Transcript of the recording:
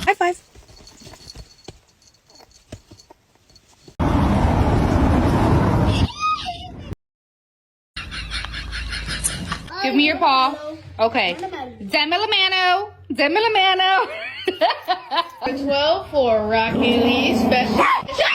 High five. Give me your paw. Okay. Demilamano. Demilamano. 12 for Rocky Lee special.